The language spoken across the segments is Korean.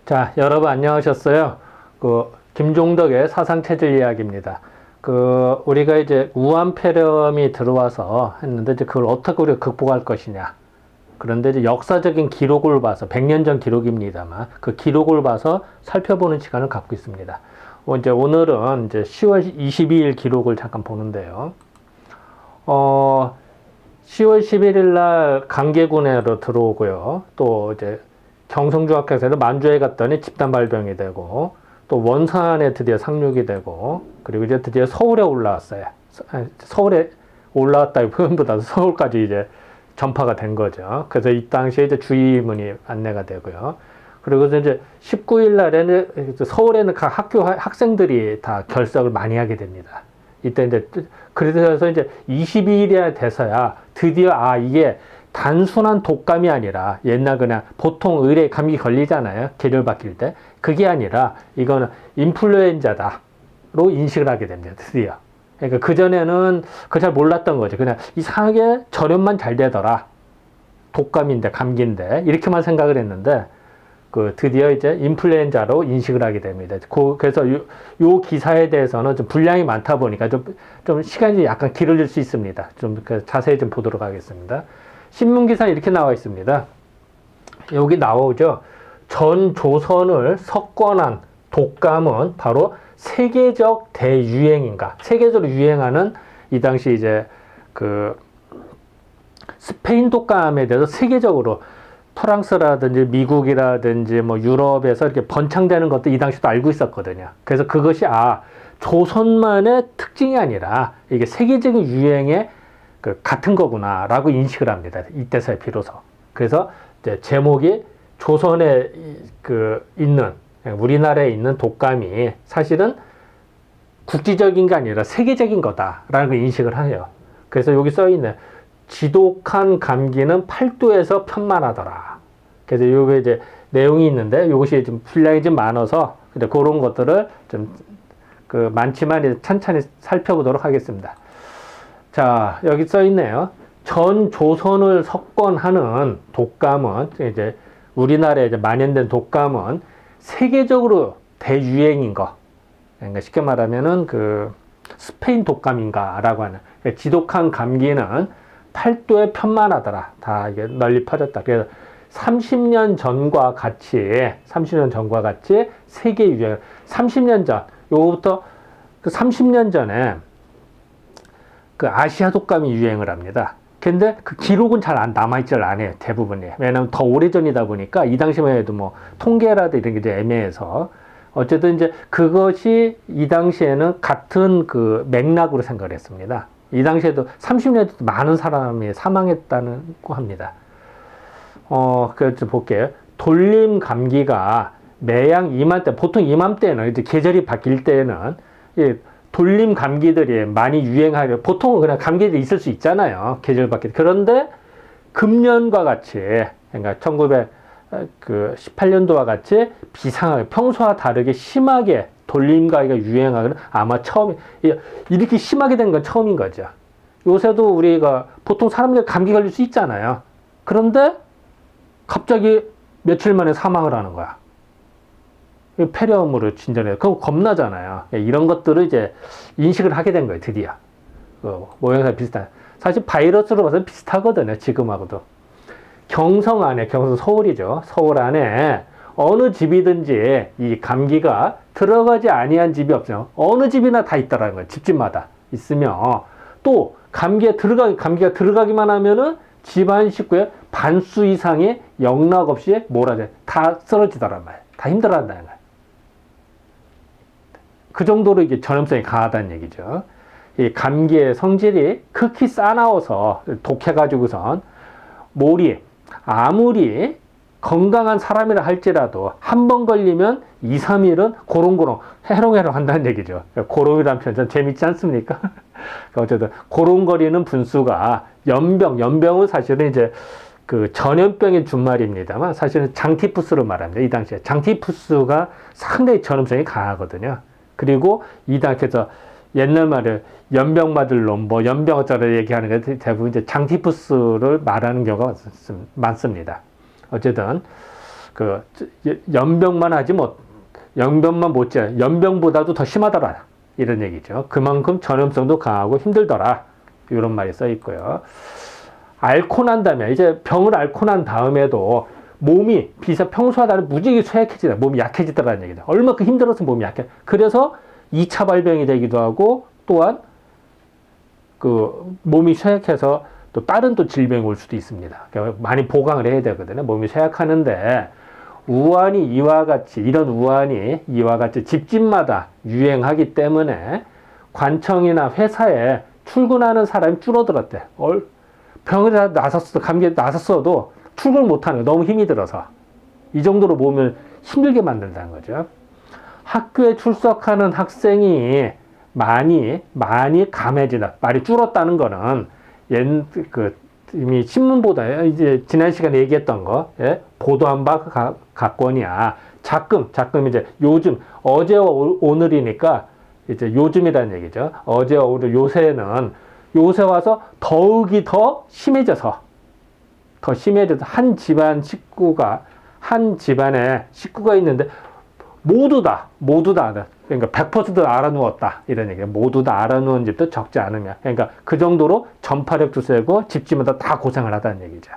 자, 여러분 안녕하셨어요? 김종덕의 사상체질 이야기입니다. 우리가 이제 우한폐렴이 들어와서 했는데, 이제 그걸 어떻게 우리가 극복할 것이냐. 그런데 이제 역사적인 기록을 봐서, 100년 전 기록입니다만, 그 기록을 봐서 살펴보는 시간을 갖고 있습니다. 이제 오늘은 이제 10월 22일 기록을 잠깐 보는데요. 10월 11일 날 강계군으로 들어오고요. 또 이제 경성중학교에서 만주에 갔더니 집단 발병이 되고, 또 원산에 드디어 상륙이 되고, 그리고 이제 드디어 서울에 올라왔어요. 서울에 올라왔다기 표현보다 서울까지 이제 전파가 된 거죠. 그래서 이 당시에 이제 주의문이 안내가 되고요. 그리고 이제 19일 날에는 서울에는 각 학교 학생들이 다 결석을 많이 하게 됩니다. 이때 이제 그래서 이제 22일이나 돼서야 드디어 이게 단순한 독감이 아니라 옛날 그냥 보통 의뢰 감기 걸리잖아요. 계절 바뀔 때. 그게 아니라 이거는 인플루엔자다로 인식을 하게 됩니다. 드디어. 그러니까 그전에는 그 잘 몰랐던 거죠. 그냥 이상하게 전염만 잘 되더라. 독감인데, 감기인데. 이렇게만 생각을 했는데, 드디어 이제 인플루엔자로 인식을 하게 됩니다. 그래서 요 기사에 대해서는 좀 분량이 많다 보니까 좀 시간이 약간 길어질 수 있습니다. 좀 자세히 좀 보도록 하겠습니다. 신문기사에 이렇게 나와 있습니다. 여기 나오죠. 전 조선을 석권한 독감은 바로 세계적 대유행인가. 세계적으로 유행하는 이 당시 이제 스페인 독감에 대해서 세계적으로 프랑스라든지 미국이라든지 뭐 유럽에서 이렇게 번창되는 것도 이 당시도 알고 있었거든요. 그래서 그것이 조선만의 특징이 아니라 이게 세계적인 유행의 같은 거구나라고 인식을 합니다. 이때서야 비로소. 그래서 이제 제목이 조선에 있는 우리나라에 있는 독감이 사실은 국지적인 게 아니라 세계적인 거다라는 걸 인식을 해요. 그래서 여기 써 있네. 지독한 감기는 팔도에서 편만하더라. 그래서 요게 이제 내용이 있는데 이것이 좀 분량이 좀 많아서 그런 것들을 좀 많지만 천천히 살펴보도록 하겠습니다. 자, 여기 써 있네요. 전 조선을 석권하는 독감은 이제 우리나라에 이제 만연된 독감은 세계적으로 대유행인 거. 그러니까 쉽게 말하면은 스페인 독감인가라고 하는 지독한 감기는 팔도에 편만하더라. 다 이게 널리 퍼졌다. 그래서 30년 전과 같이 세계 유행. 30년 전, 요거부터 30년 전에 아시아 독감이 유행을 합니다. 근데 그 기록은 잘 남아있질 않아요. 대부분이. 왜냐면 더 오래전이다 보니까 이 당시만 해도 뭐 통계라도 이런 게 이제 애매해서. 어쨌든 이제 그것이 이 당시에는 같은 맥락으로 생각을 했습니다. 이 당시에도 30년에도 많은 사람이 사망했다고 합니다. 그래서 볼게요. 돌림 감기가 매양 이맘때, 보통 이맘때는 이제 계절이 바뀔 때는 돌림 감기들이 많이 유행하려, 보통은 그냥 감기들이 있을 수 있잖아요. 계절 바뀔 때. 그런데 금년과 같이, 그러니까 1918년도와 같이 비상하게, 평소와 다르게 심하게 돌림 감기가 유행하기는 아마 이렇게 심하게 된 건 처음인 거죠. 요새도 우리가 보통 사람들 감기 걸릴 수 있잖아요. 그런데 갑자기 며칠 만에 사망을 하는 거야. 폐렴으로 진전해요. 그거 겁나잖아요. 이런 것들을 이제 인식을 하게 된 거예요, 드디어. 모양새가 비슷한. 사실 바이러스로 봐서 비슷하거든요, 지금하고도. 경성 서울이죠. 서울 안에 어느 집이든지 이 감기가 들어가지 아니한 집이 없어요. 어느 집이나 다 있다라는 거예요. 집집마다 있으면 또 감기가 들어가기만 하면은 집안 식구의 반수 이상이 영락 없이 다 쓰러지더란 말이에요. 다 힘들어한다는 거예요. 그 정도로 이게 전염성이 강하다는 얘기죠. 이 감기의 성질이 극히 싸나워서 독해가지고선 아무리 건강한 사람이라 할지라도 한 번 걸리면 2, 3일은 고롱고롱 해롱해롱 한다는 얘기죠. 고롱이라는 표현 좀 재밌지 않습니까? 어쨌든 고롱거리는 분수가 연병은 사실은 이제 전염병의 준말입니다만 사실은 장티푸스로 말합니다. 이 당시에 장티푸스가 상당히 전염성이 강하거든요. 그리고 이 당시에서 옛날 말에 연병 맞을 놈, 연병 어쩌라 얘기하는 게 대부분 이제 장티푸스를 말하는 경우가 많습니다. 어쨌든 연병만 하지 연병만 못지 연병보다도 더 심하더라. 이런 얘기죠. 그만큼 전염성도 강하고 힘들더라. 이런 말이 써 있고요. 앓고 난 다음에, 이제 병을 앓고 난 다음에도 몸이 평소와 다른 무지개 쇠약해지다. 몸이 약해지더라는 얘기죠. 얼마큼 힘들어서 몸이 약해. 그래서 2차 발병이 되기도 하고, 또한 몸이 쇠약해서 또 다른 또 질병이 올 수도 있습니다. 그러니까 많이 보강을 해야 되거든요. 몸이 쇠약하는데, 이런 우환이 이와 같이 집집마다 유행하기 때문에 관청이나 회사에 출근하는 사람이 줄어들었대. 병에 감기에 나섰어도 출근을 못하는 거예요. 너무 힘이 들어서. 이 정도로 몸을 힘들게 만든다는 거죠. 학교에 출석하는 학생이 많이 감해지다. 많이 줄었다는 거는 이미 신문보다 이제 지난 시간에 얘기했던 거, 예? 보도한 바 가건이야. 자금 이제 요즘 어제와 오늘이니까 이제 요즘이라는 얘기죠. 어제와 오늘 요새 와서 더욱이 더 심해져서 한 집안에 식구가 있는데 모두 다 그러니까 100% 알아누웠다 이런 얘기예요. 모두 다 알아누운 집도 적지 않으면, 그러니까 그 정도로 전파력도 세고 집집마다 다 고생을 하다는 얘기죠.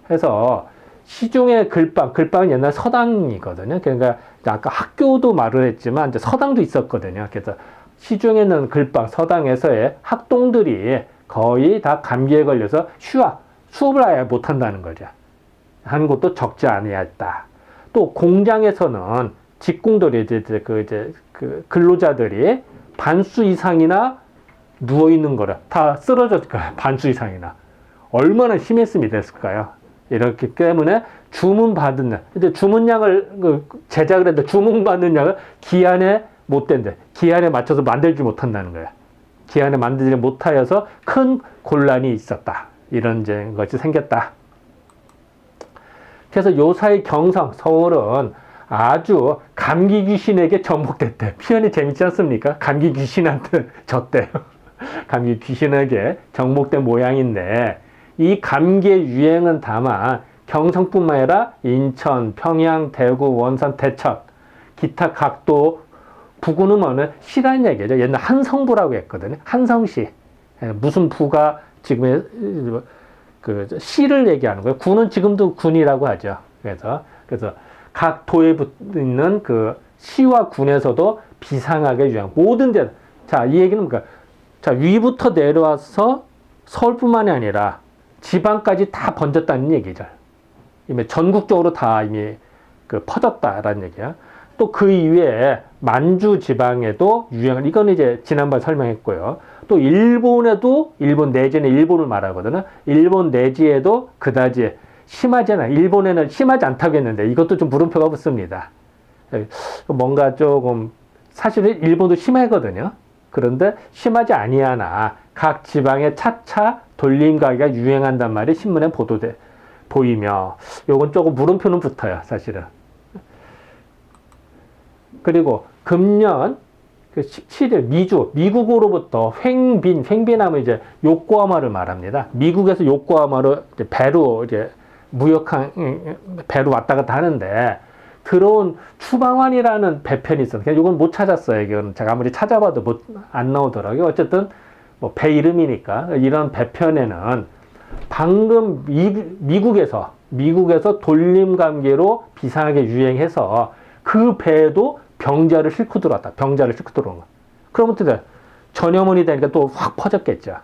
그래서 시중의 글빵은 옛날 서당이거든요. 그러니까 아까 학교도 말을 했지만 이제 서당도 있었거든요. 그래서 시중에는 서당에서의 학동들이 거의 다 감기에 걸려서 수업을 아예 못한다는 거죠. 하는 것도 적지 않았다. 또 공장에서는 직공들이 근로자들이 반수 이상이나 누워 있는 거라 다 쓰러졌을 거예요. 반수 이상이나 얼마나 심했으면 됐을까요? 이렇기 때문에 이제 주문량을 제작을 했는데 주문받는 양을 기한에 못 된대. 기한에 맞춰서 만들지 못한다는 거예요. 기한에 만들지 못하여서 큰 곤란이 있었다. 이런 것이 생겼다. 그래서 요사이 경성, 서울은 아주 감기 귀신에게 정복됐대. 표현이 재밌지 않습니까? 감기 귀신한테 졌대요. 감기 귀신에게 정복된 모양인데, 이 감기의 유행은 다만 경성뿐만 아니라 인천, 평양, 대구, 원산, 대천, 기타 각도 부구는 시라는 얘기죠. 옛날 한성부라고 했거든요. 한성시. 무슨 부가 지금의 시를 얘기하는 거예요. 군은 지금도 군이라고 하죠. 그래서 각 도에 붙는 시와 군에서도 비상하게 유행. 모든 데. 자, 이 얘기는 뭔가. 자, 위부터 내려와서 서울뿐만이 아니라 지방까지 다 번졌다는 얘기죠. 이미 전국적으로 다 이미 퍼졌다라는 얘기야. 또 그 이외에 만주 지방에도 유행을, 이건 이제 지난번 설명했고요. 또 일본 내지는 일본을 말하거든요. 일본 내지에도 그다지 심하지 않아. 일본에는 심하지 않다고 했는데 이것도 좀 물음표가 붙습니다. 뭔가 조금, 사실은 일본도 심하거든요. 그런데 심하지 아니하나 각 지방에 차차 돌림가기가 유행한단 말이 신문에 보이며, 요건 조금 물음표는 붙어요, 사실은. 그리고 금년 17일 미국으로부터 횡빈하면 이제 요코하마를 말합니다. 미국에서 요코하마로 배로 배로 왔다 갔다 하는데 들어온 추방환이라는 배편이 있어요. 그냥 이건 못 찾았어요. 이건 제가 아무리 찾아봐도 안 나오더라고요. 어쨌든 배 이름이니까 이런 배편에는 방금 미국에서 돌림감기로 비상하게 유행해서 그 배에도 병자를 싣고 들어왔다. 병자를 싣고 들어온 거. 그러면 또 전염원이 되니까 또 확 퍼졌겠죠.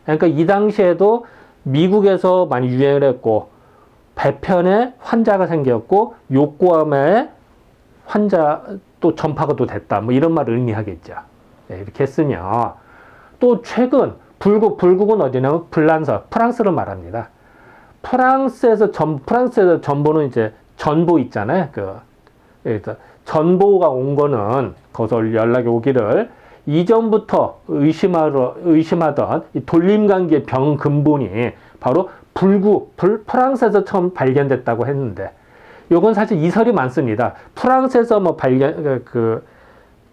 그러니까 이 당시에도 미국에서 많이 유행을 했고, 배편에 환자가 생겼고, 요코하마에 환자 또 전파가 또 됐다. 이런 말을 의미하겠죠. 네, 이렇게 했으면, 또 최근 불국은 어디냐면 프랑스를 말합니다. 프랑스에서 전보는 이제 전보 있잖아요. 전보가 온 거는 거기서 연락이 오기를 이전부터 의심하던 이 돌림감기의 병 근본이 바로 프랑스에서 처음 발견됐다고 했는데, 요건 사실 이설이 많습니다. 프랑스에서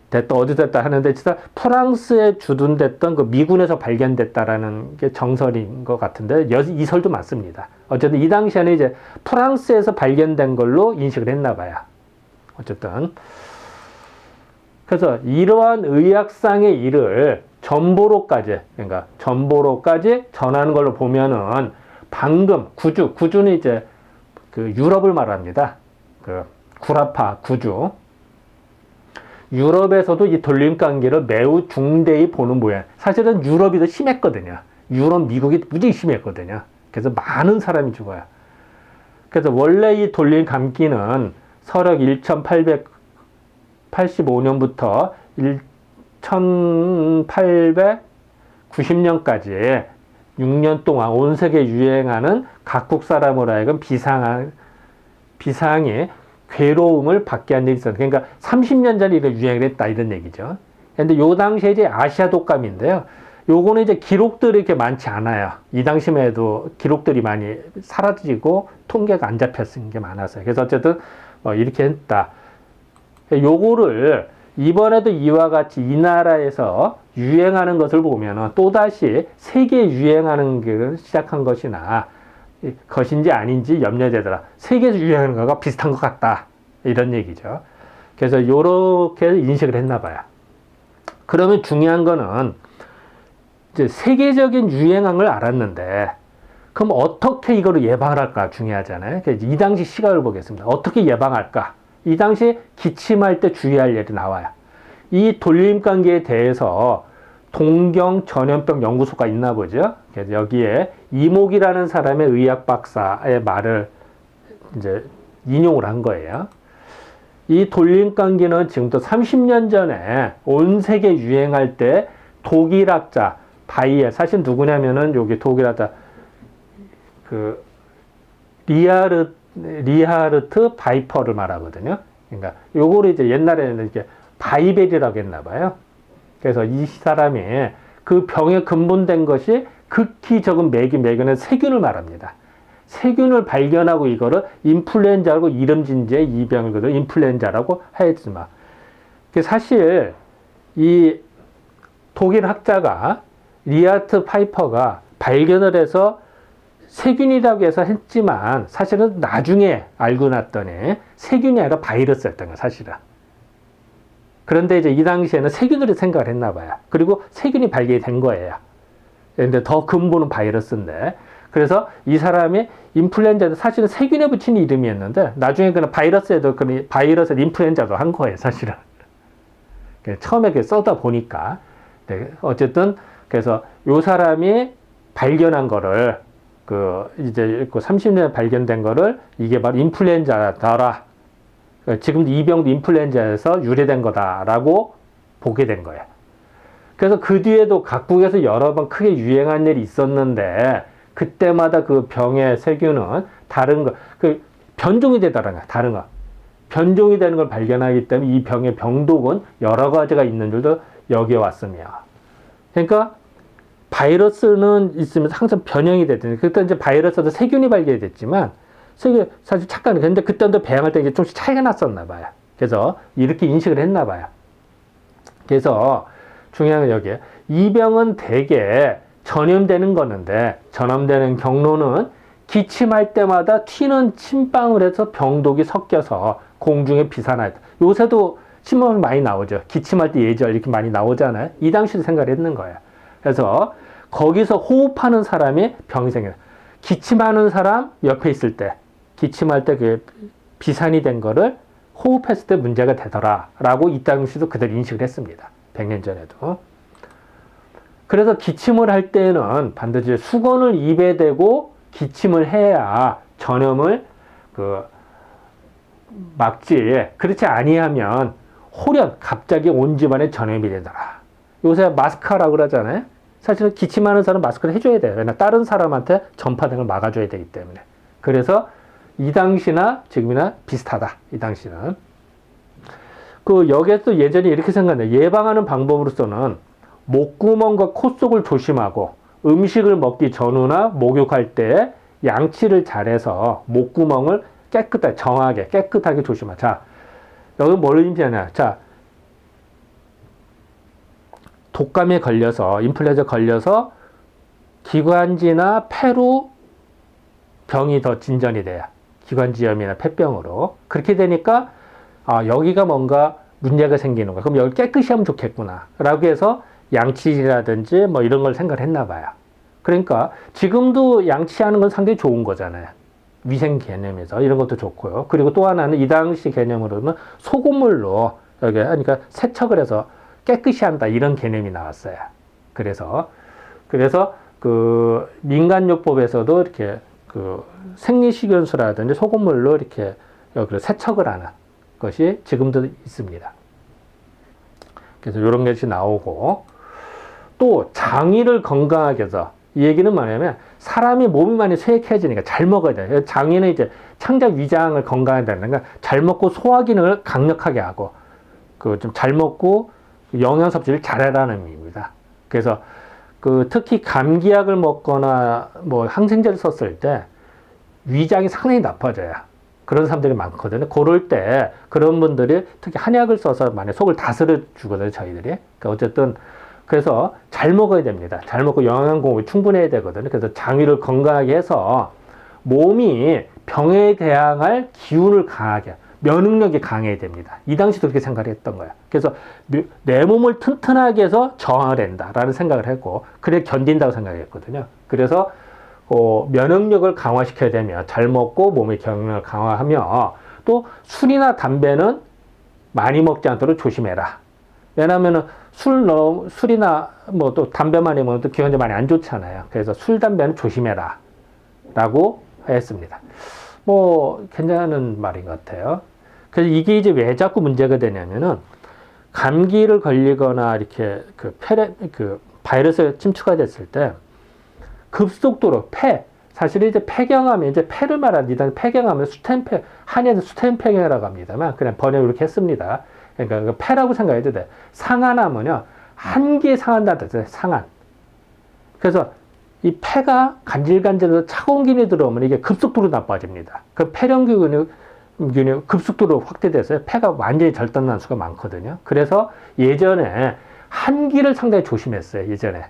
됐다, 어디 됐다 하는데, 진짜 프랑스에 주둔됐던 그 미군에서 발견됐다라는 게 정설인 것 같은데, 이 설도 맞습니다. 어쨌든 이 당시에는 이제 프랑스에서 발견된 걸로 인식을 했나 봐요. 어쨌든. 그래서 이러한 의학상의 일을 그러니까 전보로까지 전하는 걸로 보면은 방금 구주는 이제 그 유럽을 말합니다. 그 구라파 구주. 유럽에서도 이 돌림감기를 매우 중대히 보는 모양. 사실은 유럽이 더 심했거든요. 유럽, 미국이 무지 심했거든요. 그래서 많은 사람이 죽어요. 그래서 원래 이 돌림감기는 서력 1885년부터 1890년까지 6년 동안 온 세계에 유행하는 각국 사람으로 하여금 비상의 괴로움을 받게 한 일이 있었어요. 그러니까 30년 전에 이거 유행을 했다 이런 얘기죠. 근데 요 당시에 이제 아시아 독감인데요. 요거는 이제 기록들이 이렇게 많지 않아요. 이 당시만 해도 기록들이 많이 사라지고 통계가 안 잡혔은 게 많았어요. 그래서 어쨌든 이렇게 했다. 요거를 이번에도 이와 같이 이 나라에서 유행하는 것을 보면은 또다시 세계에 유행하는 게 시작한 것인지 아닌지 염려되더라. 세계에서 유행하는 거가 비슷한 것 같다. 이런 얘기죠. 그래서 요렇게 인식을 했나 봐요. 그러면 중요한 거는 이제 세계적인 유행을 알았는데 그럼 어떻게 이거를 예방을 할까 중요하잖아요. 그래서 이 당시 시각을 보겠습니다. 어떻게 예방할까? 이 당시 기침할 때 주의할 일이 나와요. 이 돌림감기에 대해서 동경 전염병 연구소가 있나 보죠. 그래서 여기에 이목이라는 사람의 의학 박사의 말을 이제 인용을 한 거예요. 이 돌림감기는 지금부터 30년 전에 온 세계 유행할 때 독일학자 바이에 사실 누구냐면은 여기 독일학자 그 리하르트 바이퍼를 말하거든요. 그러니까 요거를 이제 옛날에는 이렇게 바이벨이라고 했나 봐요. 그래서 이 사람이 그 병에 근본된 것이 극히 적은 매균은 세균을 말합니다. 세균을 발견하고 이거를 인플루엔자라고 이름 진제 이 병을 그대로 인플루엔자라고 하였지만 사실 이 독일 학자가 리하트 파이퍼가 발견을 해서 세균이라고 해서 했지만 사실은 나중에 알고 났더니 세균이 아니라 바이러스였던 거야 사실은. 그런데 이제 이 당시에는 세균으로 생각을 했나 봐요. 그리고 세균이 발견이 된 거예요. 근데 더 근본은 바이러스인데 그래서 이 사람이 인플루엔자도 사실은 세균에 붙인 이름이었는데 나중에 그냥 바이러스에도 바이러스 인플루엔자도 한 거예요 사실은. 처음에 써다 보니까 네, 어쨌든 그래서 요 사람이 발견한 거를 이제 30년에 발견된 거를 이게 바로 인플루엔자더라. 지금도 이 병도 인플루엔자에서 유래된 거다라고 보게 된 거예요. 그래서 그 뒤에도 각국에서 여러 번 크게 유행한 일이 있었는데 그때마다 그 병의 세균은 다른 거, 변종이 되더라고요. 다른 거. 변종이 되는 걸 발견하기 때문에 이 병의 병독은 여러 가지가 있는 줄도 여기에 왔으며. 그러니까 바이러스는 있으면 항상 변형이 되거든요. 그때 이제 바이러스도 세균이 발견이 됐지만 세균 사실 착각이 근데 그때도 배양할 때 이게 조금씩 차이가 났었나 봐요. 그래서 이렇게 인식을 했나 봐요. 그래서 중요한 건 여기에 이 병은 대개 전염되는 거는데 전염되는 경로는 기침할 때마다 튀는 침방울에서 병독이 섞여서 공중에 비산하였다. 요새도 신문 많이 나오죠. 기침할 때 예절 이렇게 많이 나오잖아요. 이 당시도 생각을 했는 거예요. 그래서 거기서 호흡하는 사람이 병이 생겨요. 기침하는 사람 옆에 있을 때 기침할 때 그 비산이 된 거를 호흡했을 때 문제가 되더라라고 이 당시도 그대로 인식을 했습니다. 100년 전에도. 그래서 기침을 할 때는 반드시 수건을 입에 대고 기침을 해야 전염을 막지. 그렇지 아니하면 홀연 갑자기 온 집안에 전염이 되더라. 요새 마스크라고 그러잖아요. 사실은 기침하는 사람 마스크를 해줘야 돼요. 왜냐면 다른 사람한테 전파되는 걸 막아줘야 되기 때문에. 그래서 이 당시나 지금이나 비슷하다. 이 당시는. 여기에서 예전에 이렇게 생각해요. 예방하는 방법으로서는 목구멍과 코 속을 조심하고 음식을 먹기 전후나 목욕할 때 양치를 잘해서 목구멍을 깨끗하게, 정하게, 깨끗하게 조심하자. 자, 여기 뭘 의미하냐. 자, 독감에 걸려서, 인플루엔자 걸려서 기관지나 폐로 병이 더 진전이 돼요. 기관지염이나 폐병으로. 그렇게 되니까 여기가 뭔가 문제가 생기는 거야. 그럼 여기 깨끗이 하면 좋겠구나 라고 해서 양치라든지 뭐 이런 걸 생각을 했나 봐요. 그러니까 지금도 양치하는 건 상당히 좋은 거잖아요. 위생 개념에서 이런 것도 좋고요. 그리고 또 하나는 이 당시 개념으로는 소금물로 여기 그러니까 세척을 해서 깨끗이 한다 이런 개념이 나왔어요. 그래서 그 민간요법에서도 이렇게 그 생리식연수라든지 소금물로 이렇게 여기를 세척을 하는 것이 지금도 있습니다. 그래서 이런 것이 나오고 또 장위를 건강하게 해서 이 얘기는 뭐냐면 사람이 몸이 많이 쇠약해지니까 잘 먹어야 돼요. 장위는 이제 창자 위장을 건강하게 하는 거니까 잘 먹고 소화 기능을 강력하게 하고 그 좀 잘 먹고 영양 섭취를 잘하라는 의미입니다. 그래서 그 특히 감기약을 먹거나 뭐 항생제를 썼을 때 위장이 상당히 나빠져요. 그런 사람들이 많거든요. 그럴 때 그런 분들이 특히 한약을 써서 만약 속을 다스려 주거든요, 저희들이. 그러니까 어쨌든 그래서 잘 먹어야 됩니다. 잘 먹고 영양 공급이 충분해야 되거든요. 그래서 장위를 건강하게 해서 몸이 병에 대항할 기운을 강하게, 면역력이 강해야 됩니다. 이 당시도 그렇게 생각을 했던 거예요. 그래서 내 몸을 튼튼하게 해서 저항을 한다라는 생각을 했고, 그래 견딘다고 생각했거든요. 그래서 면역력을 강화시켜야 되면 잘 먹고 몸의 경력을 강화하며 또 술이나 담배는 많이 먹지 않도록 조심해라. 왜냐하면 술이나 뭐 또 담배 많이 먹으면 또 기관지 많이 안 좋잖아요. 그래서 술, 담배는 조심해라. 라고 했습니다. 뭐, 괜찮은 말인 것 같아요. 그래서 이게 이제 왜 자꾸 문제가 되냐면은 감기를 걸리거나 이렇게 그 바이러스가 침투가 됐을 때 급속도로 사실 이제 폐경하면 이제 폐를 말합니다. 폐경하면 한의에서 수템폐경이라고 합니다만 그냥 번역을 이렇게 했습니다. 그러니까 그 폐라고 생각해도 돼. 상한하면요. 한기에 상한다는 뜻이에요. 상한. 그래서 이 폐가 간질간질해서 차가운 기운이 들어오면 이게 급속도로 나빠집니다. 그 폐렴균이 급속도로 확대돼서 폐가 완전히 절단난 수가 많거든요. 그래서 예전에 한기를 상당히 조심했어요. 예전에.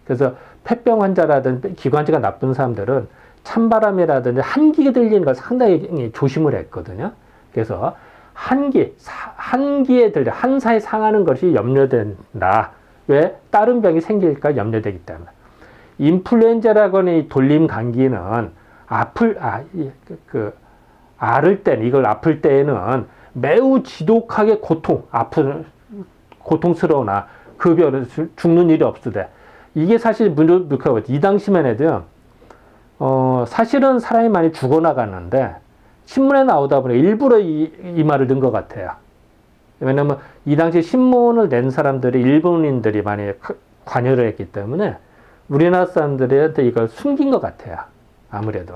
그래서 폐병 환자라든지 기관지가 나쁜 사람들은 찬바람이라든지 한기가 들리는 걸 상당히 조심을 했거든요. 그래서 한기에 들려, 한사에 상하는 것이 염려된다. 왜? 다른 병이 생길까 염려되기 때문에. 인플루엔자라거나 이 돌림 감기는 앓을 때는, 이걸 아플 때에는 매우 지독하게 고통스러우나 그 병을 죽는 일이 없으되, 이게 사실 이 당시만 해도요, 사실은 사람이 많이 죽어나갔는데, 신문에 나오다 보니 일부러 이 말을 넣은 것 같아요. 왜냐면 이 당시 신문을 낸 사람들이 일본인들이 많이 관여를 했기 때문에 우리나라 사람들한테 이걸 숨긴 것 같아요. 아무래도.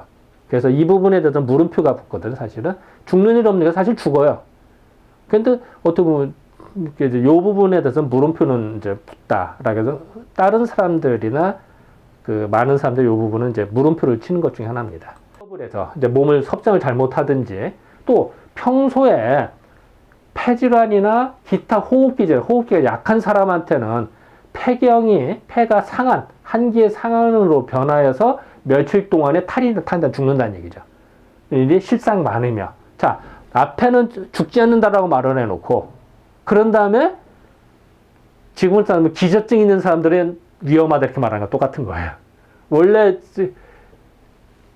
그래서 이 부분에 대해서 물음표가 붙거든요, 사실은. 죽는 일 없는 게 사실 죽어요. 근데 어떻게 보면 이 부분에 대해서 물음표는 이제 붙다라고 해서 다른 사람들이나 그 많은 사람들이 이 부분은 이제 물음표를 치는 것 중에 하나입니다. 해서 이제 몸을 섭정을 잘못하든지 또 평소에 폐질환이나 기타 호흡기가 약한 사람한테는 폐가 상한, 한기의 상한으로 변화해서 며칠 동안에 탈이 탄다 죽는다는 얘기죠. 이게 실상 많으며. 자, 앞에는 죽지 않는다라고 말을 해놓고, 그런 다음에 지금은 사람은 기저증 있는 사람들은 위험하다 이렇게 말하는 거 똑같은 거예요. 원래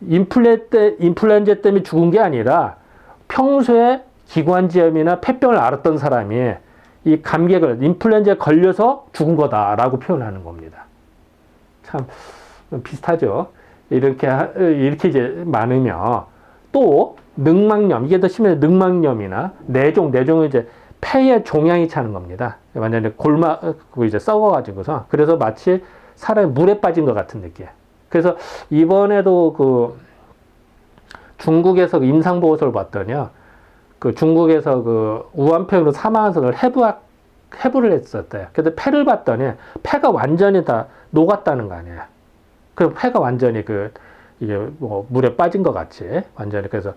인플루엔자 때문에 죽은 게 아니라 평소에 기관지염이나 폐병을 앓았던 사람이 이 인플루엔자에 걸려서 죽은 거다라고 표현하는 겁니다. 참 비슷하죠. 이렇게 이제 많으며 또 늑막염, 이게 더 심해서 늑막염이나 내종은 이제 폐에 종양이 차는 겁니다. 완전히 이제 썩어가지고서 그래서 마치 사람이 물에 빠진 것 같은 느낌. 그래서 이번에도 중국에서 임상보고서를 봤더니요. 중국에서 우한병으로 사망한 사람을 해부를 했었대요. 그래서 폐를 봤더니 폐가 완전히 다 녹았다는 거 아니에요. 그럼 폐가 완전히 이게 뭐 물에 빠진 것 같이 완전히 그래서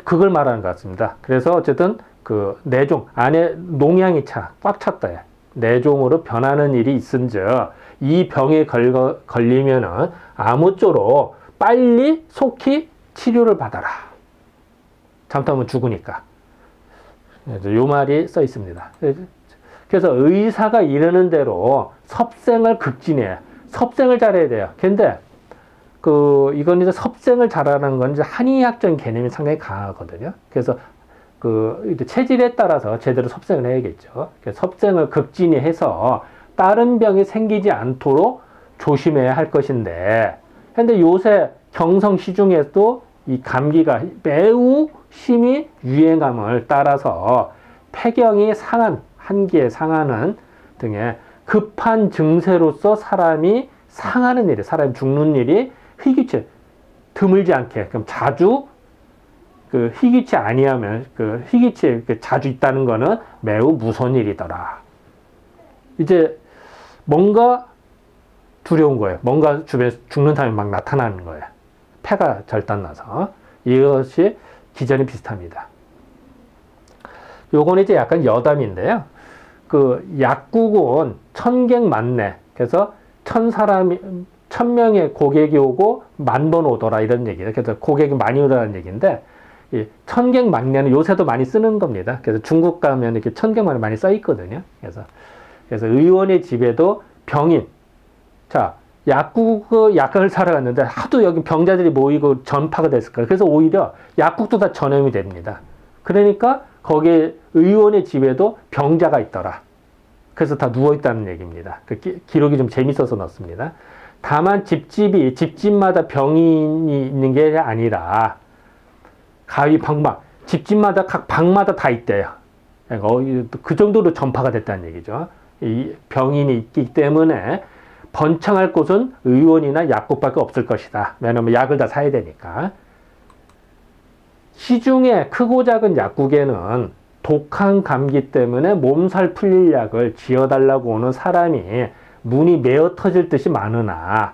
그걸 말하는 것 같습니다. 그래서 어쨌든 내종 안에 농양이 꽉 찼다. 내종으로 변하는 일이 있은즉 이 병에 걸리면은 아무쪼록 빨리 속히 치료를 받아라. 잘못하면 죽으니까. 요 말이 써 있습니다. 그래서 의사가 이르는 대로 섭생을 극진해야, 섭생을 잘해야 돼요. 근데 이건 이제 섭생을 잘하는 건 이제 한의학적인 개념이 상당히 강하거든요. 그래서 이제 체질에 따라서 제대로 섭생을 해야겠죠. 그래서 섭생을 극진히 해서 다른 병이 생기지 않도록 조심해야 할 것인데, 근데 요새 경성 시중에도 이 감기가 매우 심히 유행함을 따라서 폐경이 상한, 한기에 상하는 등의 급한 증세로서 사람이 상하는 일이, 사람이 죽는 일이 희귀치, 드물지 않게, 그럼 자주 희귀치 아니하면, 희귀치 자주 있다는 거는 매우 무서운 일이더라. 이제 뭔가 두려운 거예요. 뭔가 주변에 죽는 사람이 막 나타나는 거예요. 폐가 절단나서. 이것이 기전이 비슷합니다. 요건 이제 약간 여담인데요. 약국은 천객만내. 그래서 1000명의 고객이 오고 10,000번 오더라 이런 얘기예요. 그래서 고객이 많이 오더라는 얘기인데, 이 천객만내는 요새도 많이 쓰는 겁니다. 그래서 중국 가면 이렇게 천객만내 많이 써 있거든요. 그래서 의원의 집에도 병인, 자, 약을 사러 갔는데 하도 여기 병자들이 모이고 전파가 됐을 거예요. 그래서 오히려 약국도 다 전염이 됩니다. 그러니까 거기에 의원의 집에도 병자가 있더라. 그래서 다 누워있다는 얘기입니다. 기록이 좀 재밌어서 넣습니다. 다만 집집마다 병인이 있는 게 아니라 가위 방방, 집집마다 각 방마다 다 있대요. 그 정도로 전파가 됐다는 얘기죠. 이 병인이 있기 때문에 번창할 곳은 의원이나 약국밖에 없을 것이다. 왜냐하면 약을 다 사야 되니까. 시중에 크고 작은 약국에는 독한 감기 때문에 몸살 풀릴 약을 지어달라고 오는 사람이 문이 메어 터질 듯이 많으나,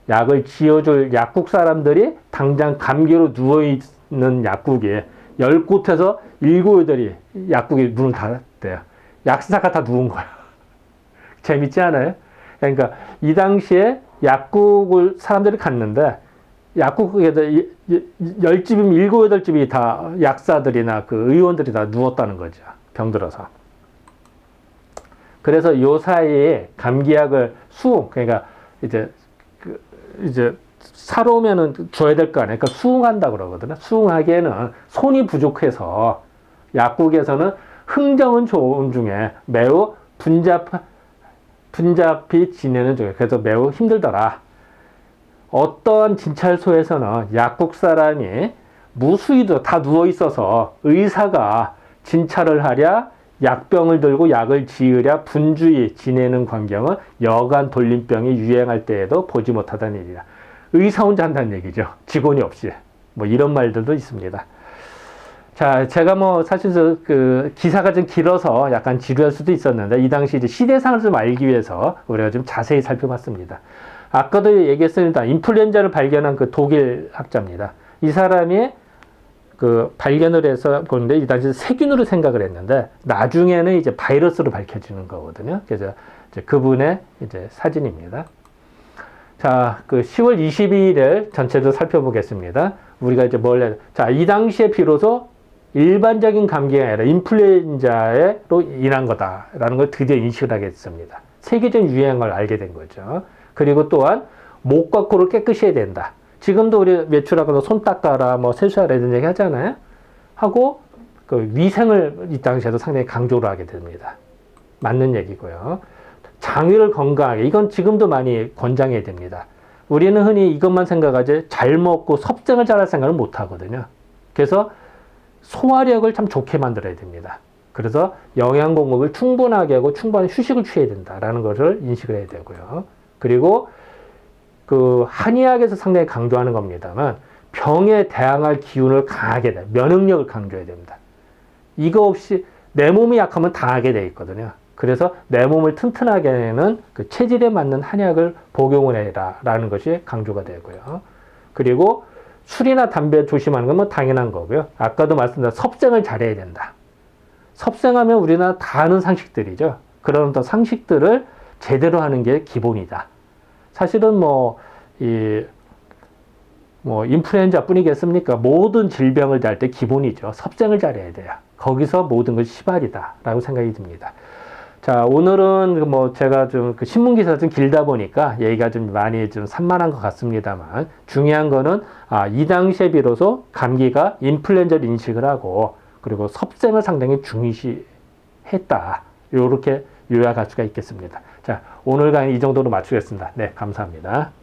약을 지어줄 약국 사람들이 당장 감기로 누워있는 약국에 10곳에서 7, 8이 약국에 문을 닫았대요. 약사가 다 누운 거야. 재밌지 않아요? 그러니까 이 당시에 약국을 사람들이 갔는데, 약국에도 10집이면 7, 8집이 다 약사들이나 의원들이 다 누웠다는 거죠. 병들어서. 그래서 요 사이에 감기약을 그러니까 이제 사러 오면은 줘야 될 거 아니에요. 그러니까 수ung한다 그러거든요. 수ung하기에는 손이 부족해서 약국에서는 흥정은 좋은 중에 매우 분잡히 지내는 중에, 그래서 매우 힘들더라. 어떤 진찰소에서는 약국 사람이 무수히도 다 누워 있어서 의사가 진찰을 하랴 약병을 들고 약을 지으랴 분주히 지내는 광경은 여간 돌림병이 유행할 때에도 보지 못하다는 일이라. 의사 혼자 한다는 얘기죠. 직원이 없이. 뭐 이런 말들도 있습니다. 자, 제가 사실 기사가 좀 길어서 약간 지루할 수도 있었는데, 이 당시 이제 시대상을 좀 알기 위해서 우리가 좀 자세히 살펴봤습니다. 아까도 얘기했습니다. 인플루엔자를 발견한 독일 학자입니다. 이 사람이 발견을 해서 보는데, 이 당시 세균으로 생각을 했는데, 나중에는 이제 바이러스로 밝혀지는 거거든요. 그래서 이제 그분의 이제 사진입니다. 자, 10월 22일을 전체도 살펴보겠습니다. 우리가 이제 자, 이 당시에 비로소 일반적인 감기가 아니라 인플루엔자로 인한 거다라는 걸 드디어 인식을 하게 됐습니다. 세계적 유행을 알게 된 거죠. 그리고 또한 목과 코를 깨끗이 해야 된다. 지금도 우리 외출하거나 손 닦아라, 세수하라 이런 얘기 하잖아요. 하고 위생을 이 당시에도 상당히 강조를 하게 됩니다. 맞는 얘기고요. 장위를 건강하게, 이건 지금도 많이 권장해야 됩니다. 우리는 흔히 이것만 생각하지 잘 먹고 섭생을 잘할 생각을 못 하거든요. 그래서 소화력을 참 좋게 만들어야 됩니다. 그래서 영양 공급을 충분하게 하고 충분한 휴식을 취해야 된다라는 것을 인식을 해야 되고요. 그리고 한의학에서 상당히 강조하는 겁니다만, 병에 대항할 기운을 강하게 돼, 면역력을 강조해야 됩니다. 이거 없이 내 몸이 약하면 당하게 돼 있거든요. 그래서 내 몸을 튼튼하게 하는 체질에 맞는 한약을 복용을 해라라는 것이 강조가 되고요. 그리고 술이나 담배 조심하는 건 당연한 거고요. 아까도 말씀드린 섭생을 잘해야 된다. 섭생하면 우리나라 다 아는 상식들이죠. 그런 어떤 상식들을 제대로 하는 게 기본이다. 사실은 인플루엔자 뿐이겠습니까? 모든 질병을 잘 때 기본이죠. 섭생을 잘해야 돼요. 거기서 모든 것이 시발이다. 라고 생각이 듭니다. 자, 오늘은 제가 좀 신문기사 좀 길다 보니까 얘기가 좀 많이 좀 산만한 것 같습니다만, 중요한 거는, 이 당시에 비로소 감기가 인플루엔자를 인식을 하고, 그리고 섭생을 상당히 중시했다. 요렇게 요약할 수가 있겠습니다. 자, 오늘 강의 이 정도로 마치겠습니다. 네, 감사합니다.